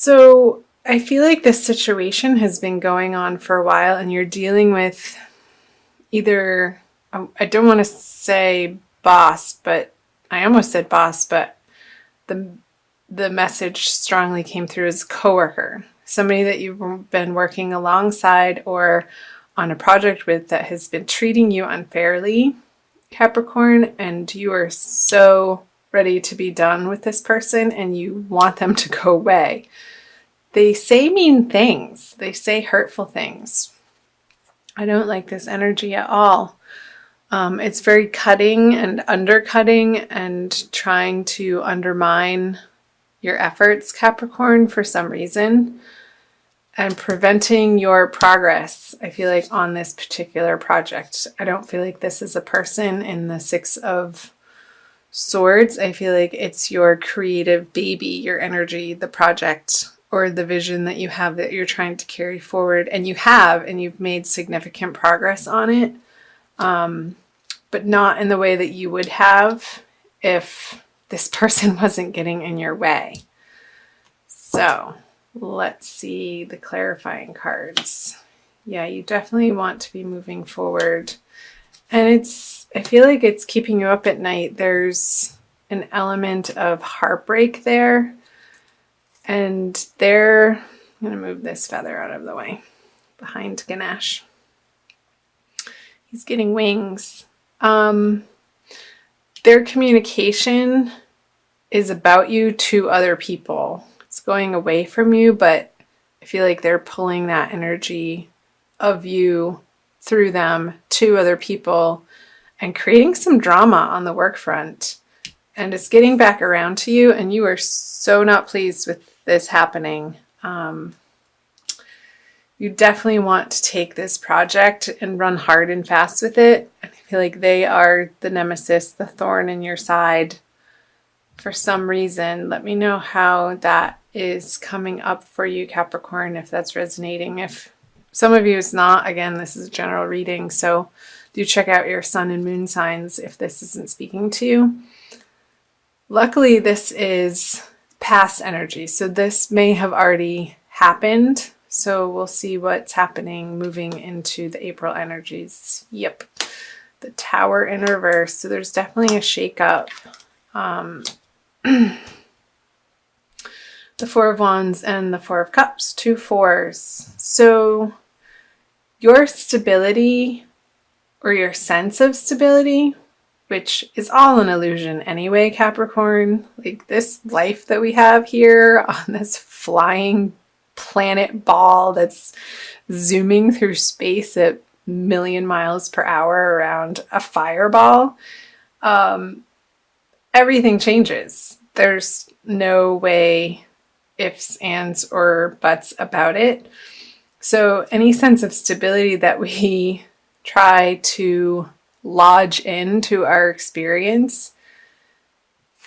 So I feel like this situation has been going on for a while, and you're dealing with either, I don't want to say boss, but I almost said boss, but the the message strongly came through as coworker, somebody that you've been working alongside or on a project with that has been treating you unfairly, Capricorn, and you are so ready to be done with this person and you want them to go away. They say mean things. They say hurtful things. I don't like this energy at all. It's very cutting and undercutting and trying to undermine your efforts, Capricorn, for some reason, and preventing your progress, I feel like, on this particular project. I don't feel like this is a person in the Six of Swords. I feel like it's your creative baby, your energy, the project, or the vision that you have that you're trying to carry forward. And you have, and you've made significant progress on it. But not in the way that you would have if this person wasn't getting in your way. So let's see the clarifying cards. Yeah, you definitely want to be moving forward. And I feel like it's keeping you up at night. There's an element of heartbreak there. And I'm going to move this feather out of the way behind Ganesh. He's getting wings. Their communication is about you to other people. It's going away from you, but I feel like they're pulling that energy of you through them to other people and creating some drama on the work front. And it's getting back around to you, and you are so not pleased with this happening. You definitely want to take this project and run hard and fast with it. I feel like they are the nemesis, the thorn in your side for some reason. Let me know how that is coming up for you, Capricorn, if that's resonating. If some of you is not, again, this is a general reading, so do check out your sun and moon signs if this isn't speaking to you. Luckily, this is past energy, so this may have already happened. So we'll see what's happening moving into the April energies. Yep. The Tower in reverse. So there's definitely a shakeup. The Four of Wands and the Four of Cups. 2 4s. So your stability, or your sense of stability, which is all an illusion anyway, Capricorn. Like this life that we have here on this flying planet ball that's zooming through space at a million miles per hour around a fireball, everything changes. There's no way, ifs, ands, or buts about it. So any sense of stability that we try to lodge into our experience,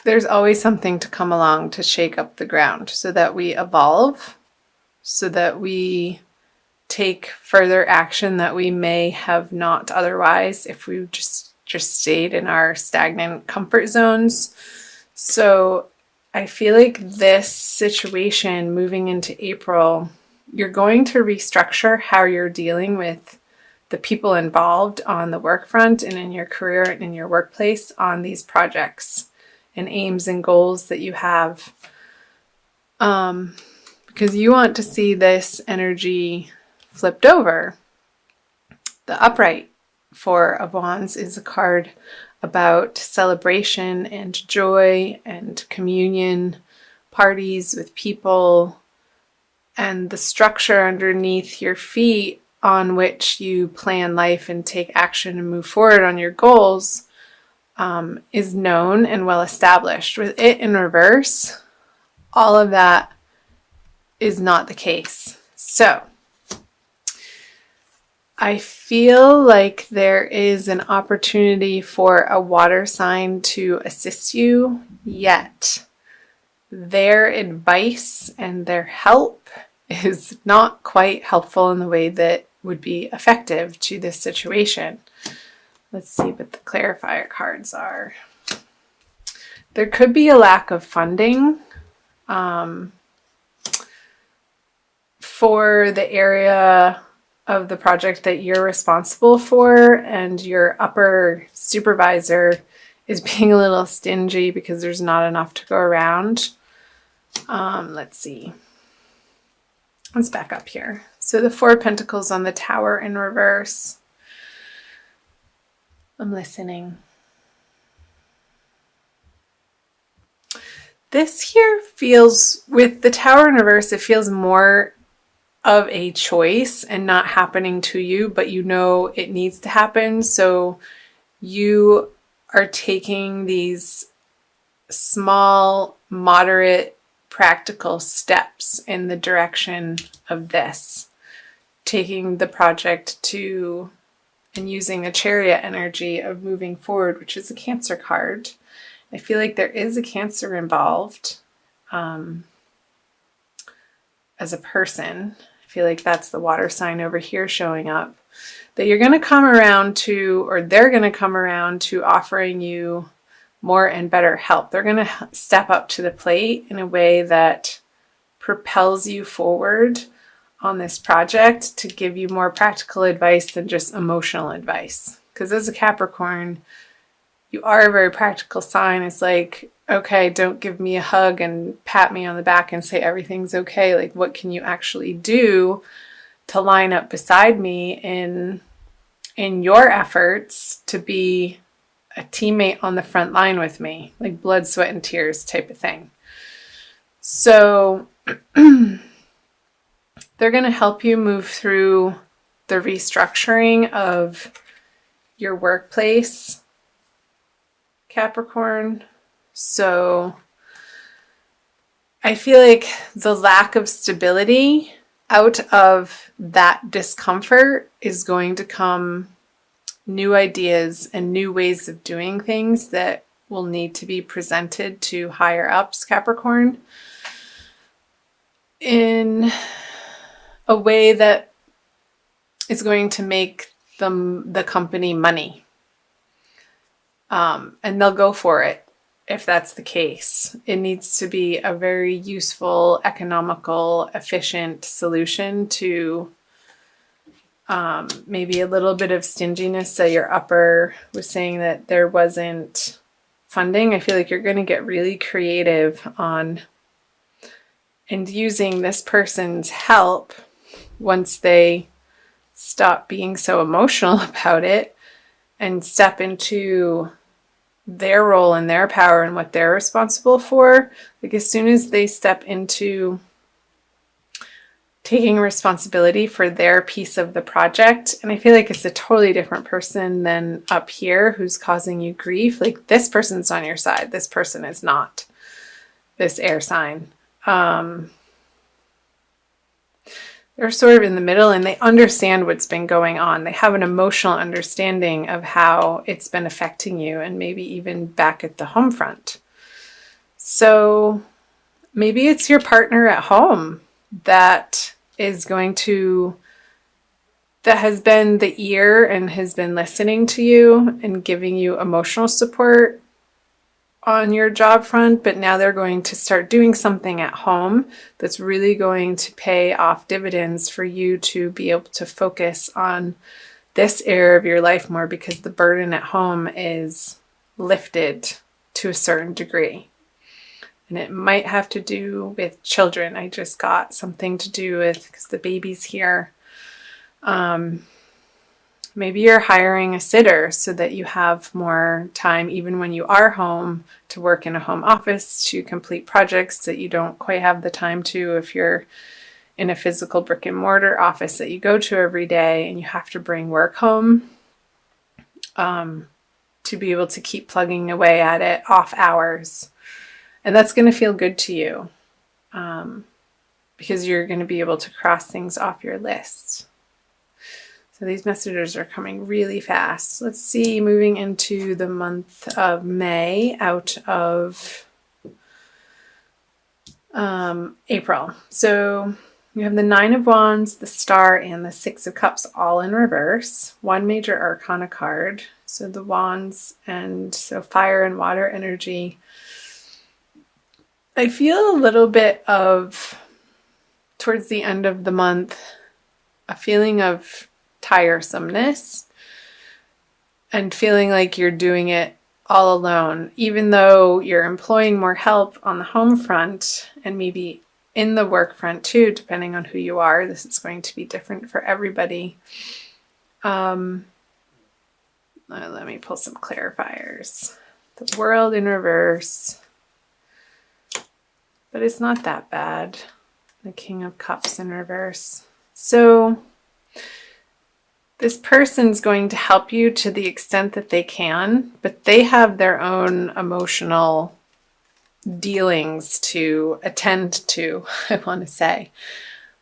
there's always something to come along to shake up the ground so that we evolve, so that we take further action that we may have not otherwise if we just stayed in our stagnant comfort zones. So I feel like this situation moving into April, you're going to restructure how you're dealing with the people involved on the work front and in your career and in your workplace on these projects and aims and goals that you have. Because you want to see this energy flipped over. The upright Four of Wands is a card about celebration and joy and communion, parties with people, and the structure underneath your feet on which you plan life and take action and move forward on your goals is known and well established. With it in reverse, all of that is not the case. So I feel like there is an opportunity for a water sign to assist you, yet their advice and their help is not quite helpful in the way that would be effective to this situation. Let's see what the clarifier cards are. There could be a lack of funding. for the area of the project that you're responsible for, and your upper supervisor is being a little stingy because there's not enough to go around. Let's see. Let's back up here. So the Four of Pentacles on the Tower in reverse. I'm listening. This here feels, with the Tower in reverse, it feels more of a choice and not happening to you, but you know it needs to happen. So you are taking these small, moderate, practical steps in the direction of this. Taking the project to, and using the Chariot energy of moving forward, which is a Cancer card. I feel like there is a Cancer involved as a person. I feel like that's the water sign over here showing up. That you're going to come around to, or they're going to come around to offering you more and better help. They're going to step up to the plate in a way that propels you forward on this project to give you more practical advice than just emotional advice. Because as a Capricorn, you are a very practical sign. It's like, okay, don't give me a hug and pat me on the back and say everything's okay. Like, what can you actually do to line up beside me in your efforts to be a teammate on the front line with me, like blood, sweat, and tears type of thing. So they're going to help you move through the restructuring of your workplace, Capricorn. So I feel like the lack of stability out of that discomfort is going to come new ideas and new ways of doing things that will need to be presented to higher ups, Capricorn, in a way that is going to make the company money. And they'll go for it if that's the case. It needs to be a very useful, economical, efficient solution to maybe a little bit of stinginess. So your upper was saying that there wasn't funding. I feel like you're going to get really creative on and using this person's help once they stop being so emotional about it and step into their role and their power and what they're responsible for. Like, as soon as they step into taking responsibility for their piece of the project, and I feel like it's a totally different person than up here who's causing you grief. Like, this person's on your side. This person is not. This air sign. They're sort of in the middle, and they understand what's been going on. They have an emotional understanding of how it's been affecting you, and maybe even back at the home front. So maybe it's your partner at home that is going to, that has been the ear and has been listening to you and giving you emotional support on your job front, but now they're going to start doing something at home that's really going to pay off dividends for you to be able to focus on this area of your life more, because the burden at home is lifted to a certain degree. And it might have to do with children. I just got something to do with, because the baby's here. Maybe you're hiring a sitter so that you have more time, even when you are home, to work in a home office, to complete projects that you don't quite have the time to if you're in a physical brick and mortar office that you go to every day and you have to bring work home to be able to keep plugging away at it off hours. And that's going to feel good to you because you're going to be able to cross things off your list. So these messages are coming really fast. Let's see, moving into the month of May out of April. So you have the Nine of Wands, the Star, and the Six of Cups all in reverse. One major arcana card. So the Wands, and so fire and water energy. I feel a little bit of towards the end of the month, a feeling of tiresomeness and feeling like you're doing it all alone, even though you're employing more help on the home front and maybe in the work front too, depending on who you are. This is going to be different for everybody. Let me pull some clarifiers. The World in reverse, but it's not that bad. The King of Cups in reverse. So this person's going to help you to the extent that they can, but they have their own emotional dealings to attend to, I want to say,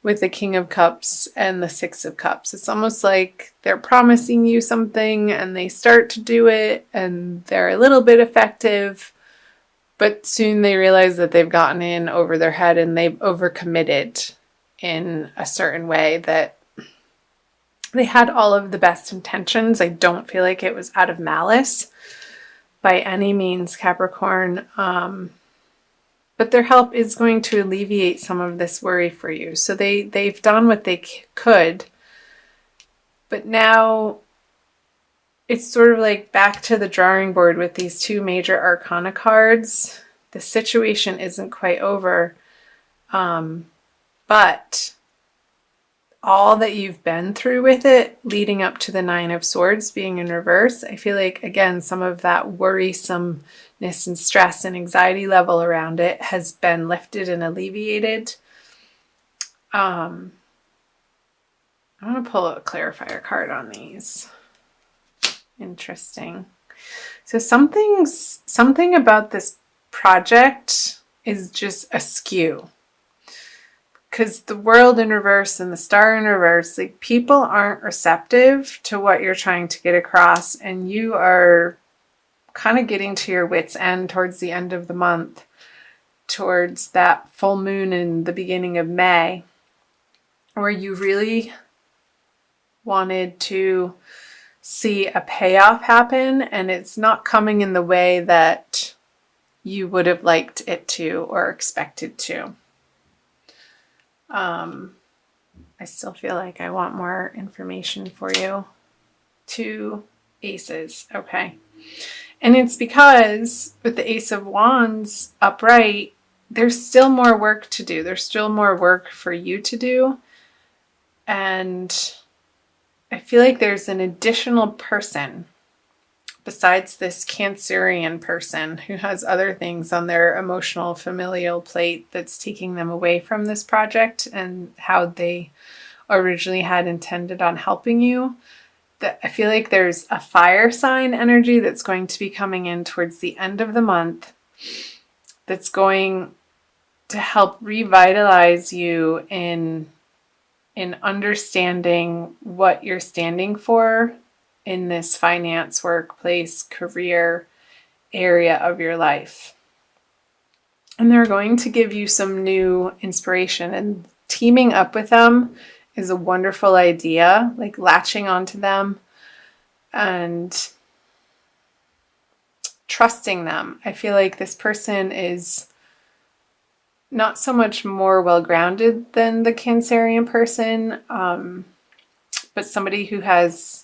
with the King of Cups and the Six of Cups. It's almost like they're promising you something and they start to do it and they're a little bit effective, but soon they realize that they've gotten in over their head and they've overcommitted in a certain way that they had all of the best intentions. I don't feel like it was out of malice by any means, Capricorn. But their help is going to alleviate some of this worry for you. So they've done what they could, but now it's sort of like back to the drawing board with these two major arcana cards. The situation isn't quite over, but all that you've been through with it leading up to the Nine of Swords being in reverse, I feel like, again, some of that worrisomeness and stress and anxiety level around it has been lifted and alleviated. I'm going to pull a clarifier card on these. Interesting. So something about this project is just askew. Because the World in reverse and the Star in reverse, like, people aren't receptive to what you're trying to get across, and you are kind of getting to your wit's end towards the end of the month, towards that full moon in the beginning of May, where you really wanted to see a payoff happen, and it's not coming in the way that you would have liked it to or expected to. I still feel like I want more information for you. 2 aces. Okay. And it's because with the Ace of Wands upright, there's still more work to do. There's still more work for you to do. And I feel like there's an additional person besides this Cancerian person who has other things on their emotional familial plate that's taking them away from this project and how they originally had intended on helping you. That I feel like there's a fire sign energy that's going to be coming in towards the end of the month that's going to help revitalize you in understanding what you're standing for in this finance, workplace, career area of your life. And they're going to give you some new inspiration, and teaming up with them is a wonderful idea, like latching onto them and trusting them. I feel like this person is not so much more well-grounded than the Cancerian person, but somebody who has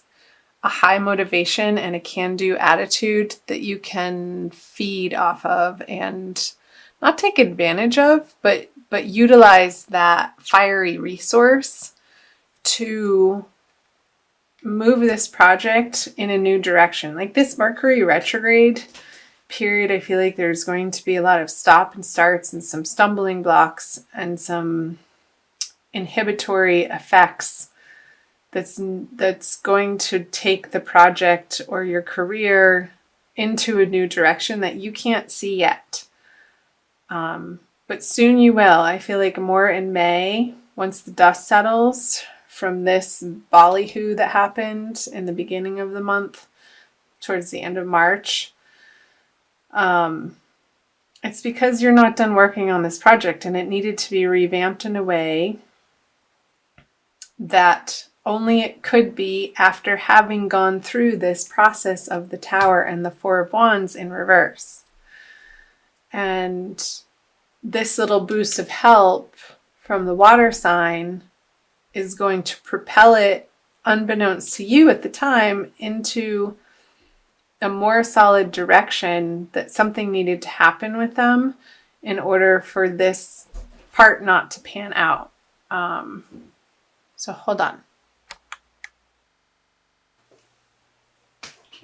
a high motivation and a can-do attitude that you can feed off of and not take advantage of, but utilize that fiery resource to move this project in a new direction. Like this Mercury retrograde period, I feel like there's going to be a lot of stop and starts and some stumbling blocks and some inhibitory effects that's going to take the project or your career into a new direction that you can't see yet. But soon you will. I feel like more in May, once the dust settles from this ballyhoo that happened in the beginning of the month, towards the end of March. It's because you're not done working on this project and it needed to be revamped in a way that only it could be after having gone through this process of the Tower and the Four of Wands in reverse. And this little boost of help from the water sign is going to propel it, unbeknownst to you at the time, into a more solid direction, that something needed to happen with them in order for this part not to pan out. So hold on.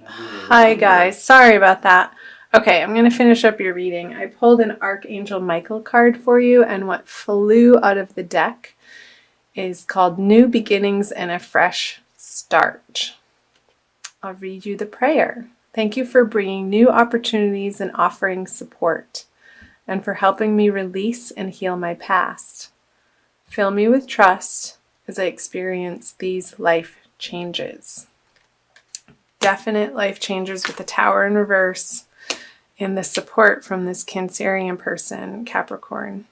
Hi guys, sorry about that. Okay, I'm going to finish up your reading. I pulled an Archangel Michael card for you, and what flew out of the deck is called New Beginnings and a Fresh Start. I'll read you the prayer. Thank you for bringing new opportunities and offering support, and for helping me release and heal my past. Fill me with trust as I experience these life changes. Definite life changes with the Tower in reverse and the support from this Cancerian person, Capricorn.